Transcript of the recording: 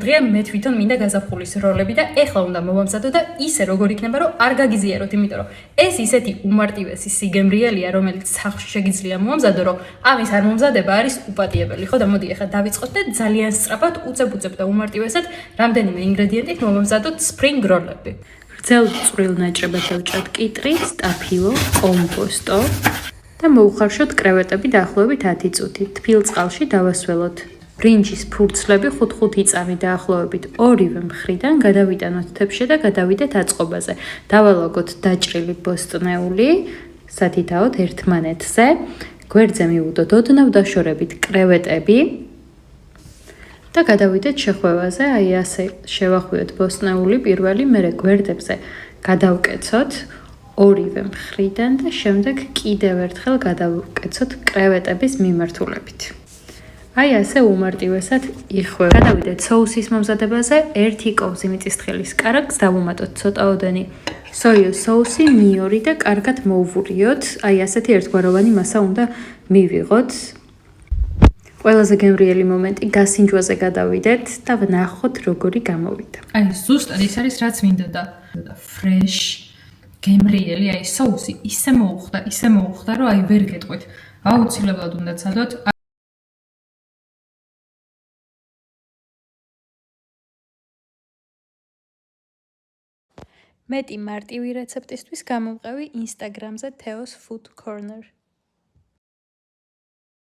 დღე მე თვითონ მინდა გაზაფხულის როლები და ეხლა უნდა მოვამზადო და ისე როგორ იქნება რომ არ გაგიზიაროთ, იმიტომ რომ ეს ისეთი უმარტივესი სიგემრიელია, რომელიც სახლში შეგიძლია მოვამზადო, რომ ამის არ მომზადება არის უპატიებელი, ხო და მოდი ეხლა დავიწყოთ და ძალიან სწრაფად უწებ და უმარტივესად რამდენიმე ინგრედიენტით მოვამზადოთ სპრინგ როლები. გრძელ წვრილ ნაჭრებად დავჭრათ კიტრი, სტაფილო, კომპოსტო და მოვხარშოთ კრევეტები დაახლოებით 10 წუთი. თბილ წყალში დავასველოთ. ბრინჯის ფურცლები 5-5 წამი დაახლოებით ორივე მხრიდან გადავიტანოთ თებშე და გადავიდეთ აწყობაზე. დავალაგოთ დაჭრილი ბოსტნეული, სათითაოდ ერთმანეთზე. გვერდზე მივუდოთ ოდნავ დაშორებით კრევეტები და გადავიდეთ შეხვევაზე. აი ასე შევახვიოთ ბოსტნეული პირველი, მერე გვერდებზე გადავკეცოთ ორივე მხრიდან და შემდეგ კიდევ ერთხელ გადავკეცოთ კრევეტების მიმართულებით. აი ასე უმარტივესად იხვევა. გადავიდეთ соуსის მომზადებაზე. 1 კოვზი მიწისთხილის კარაქს დავუმატოთ ცოტაოდენი სოიოს соуსი, მიორი და კარგად მოვურიოთ. აი ასეთი ერთგვაროვანი მასა უნდა მივიღოთ. ყველაზე გემრიელი მომენტი გასინჯვაზე გადავიდეთ და ვნახოთ როგორი გამოვიდა. აი ზუსტად ის არის რაც მინდოდა. ფრეშ, გემრიელი, აი соуსი ისე მოუხდა, რომ აი ვერ გეტყვით. აუცილებლად უნდა ცადოთ. მეტი მარტივი რეცეპტისთვის გამომყევი Instagram-ზე Theo's Food Corner.